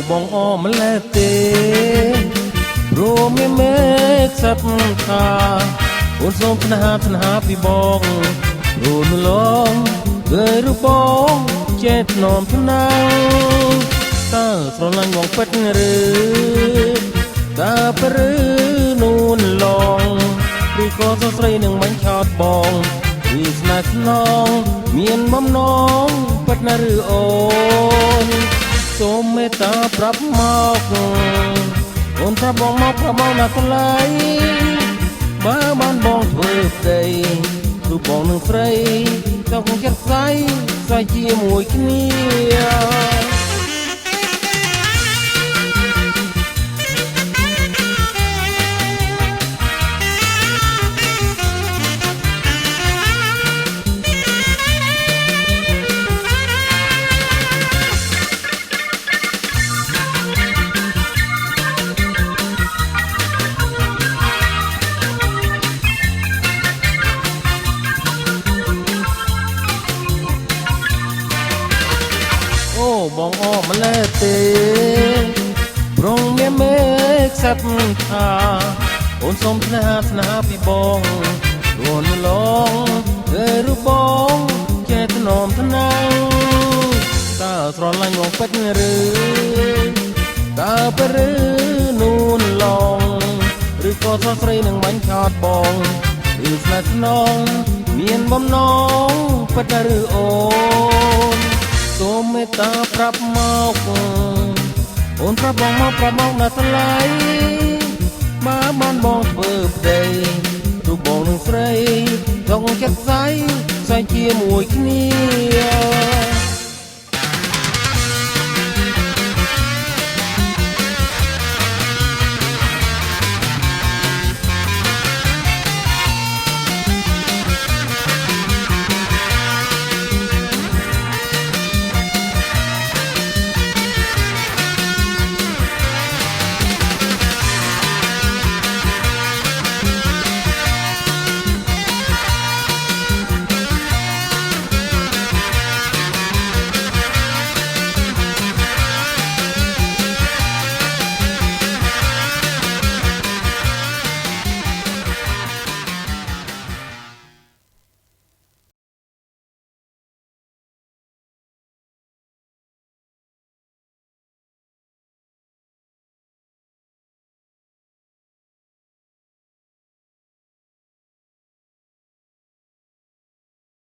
បងអម្លេះទេព្រោះមានមេឃសាប់ថាអូនសូមស្នេហាពីបងព្រោះនោះឡងគឺរូបបងចេះថ្នមថ្នាងតើស្រឡាញ់បងពិតឬតើព្រឺនួនឡងឬក៏សស្រីនឹងមិនឆោតបងឬស្នេហ៍ស្នងមានបំណងពិតណាឬអូនសូមមេត្តាប្រាប់មកអូនប្រាប់បងមកប្រាប់បងណាស្លាយបើបានបងធ្វើប្តីរូបបងនឹងស្រីទៅគង់ចិត្តស្អីស្អីជាមួយគ្នាបងអម្លេះទេប្រងមានមេឃសាប់ថាអូនសូមស្នេហាពីបងរួនឡងគឺរូបបងចេះថ្នមថ្នាងតើស្រឡាញ់បងពិតឬតើព្រឺនួនឡងឬក៏សស្រីនឹងបាញ់ឆោតបងឬស្នេហ៍ស្នងមានបំណងពិតឬអូនសូមមេត្តាប្រាប់មកអូនប្រាប់បងមកប្រាប់មកណាស្លាយបើបានបងធ្វើប្តីរូបបងនឹងស្រីចង់ចិត្តស្អីជាមួយគ្នា